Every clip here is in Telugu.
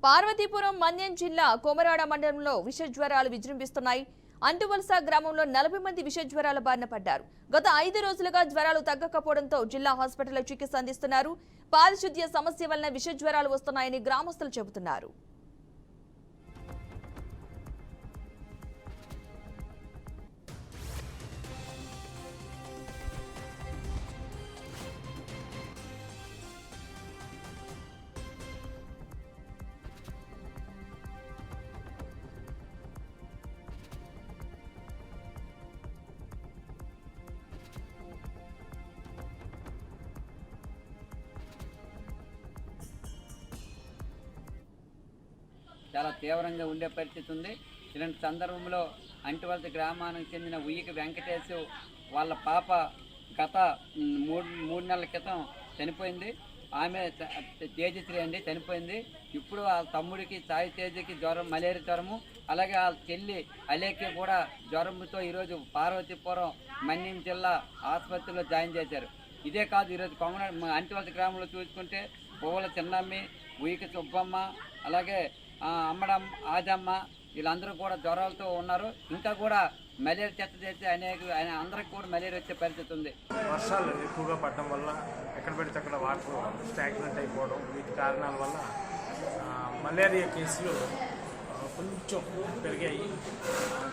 పార్వతీపురం మన్యం జిల్లా కొమరాడ మండలంలో విష జ్వరాలు విజృంభిస్తున్నాయి. అంటువలస గ్రామంలో 40 మంది విష జ్వరాల బారిన పడ్డారు. గత 5 రోజులుగా జ్వరాలు తగ్గకపోవడంతో జిల్లా హాస్పిటల్లో చికిత్స అందిస్తున్నారు. పారిశుద్ధ్య సమస్య వలన విష జ్వరాలు వస్తున్నాయని గ్రామస్తులు చెబుతున్నారు. చాలా తీవ్రంగా ఉండే పరిస్థితి ఉంది. ఇలాంటి సందర్భంలో అంటువలస గ్రామానికి చెందిన ఉయ్యికి వెంకటేశ్ వాళ్ళ పాప గత మూడు నెలల క్రితం చనిపోయింది. ఆమె తేజశ్రీ అండి చనిపోయింది. ఇప్పుడు వాళ్ళ తమ్ముడికి సాయి తేజకి జ్వరం, మలేరియా జ్వరము, అలాగే వాళ్ళ చెల్లి అలేఖ్య కూడా జ్వరంతో ఈరోజు పార్వతీపురం మన్యం జిల్లా ఆసుపత్రిలో జాయిన్ చేశారు. ఇదే కాదు, ఈరోజు అంటువలస గ్రామంలో చూసుకుంటే పువ్వుల చిన్నమ్మి, ఉయ్యికి సుబ్బమ్మ, అలాగే అమ్మడం ఆజమ్మ వీళ్ళందరూ కూడా జ్వరాలతో ఉన్నారు. ఇంకా కూడా మలేరియా చెత్త చేస్తే అందరికి కూడా మలేరియా వచ్చే పరిస్థితి ఉంది. వర్షాలు ఎక్కువగా పడడం వల్ల ఎక్కడ పెడితే అక్కడ వాటర్ స్టాగ్నెంట్ అయిపోవడం, వీటి కారణాల వల్ల మలేరియా కేసులు కొంచెం పెరిగాయి.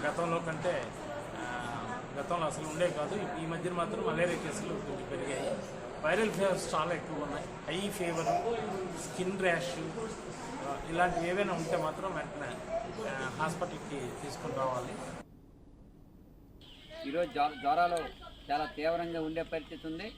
గతంలో కంటే గతంలో అసలు ఉండే కాదు, ఈ మధ్యన మాత్రం మలేరియా కేసులు కొంచెం పెరిగాయి. వైరల్ ఫీవర్స్ చాలా ఎక్కువ ఉన్నాయి. హై ఫీవరు, స్కిన్ ర్యాష్ ఇలాంటివి ఏవైనా ఉంటే మాత్రం వెంటనే హాస్పిటల్కి తీసుకుని రావాలి. ఈరోజు జ్వరాలు చాలా తీవ్రంగా ఉండే పరిస్థితి ఉంది.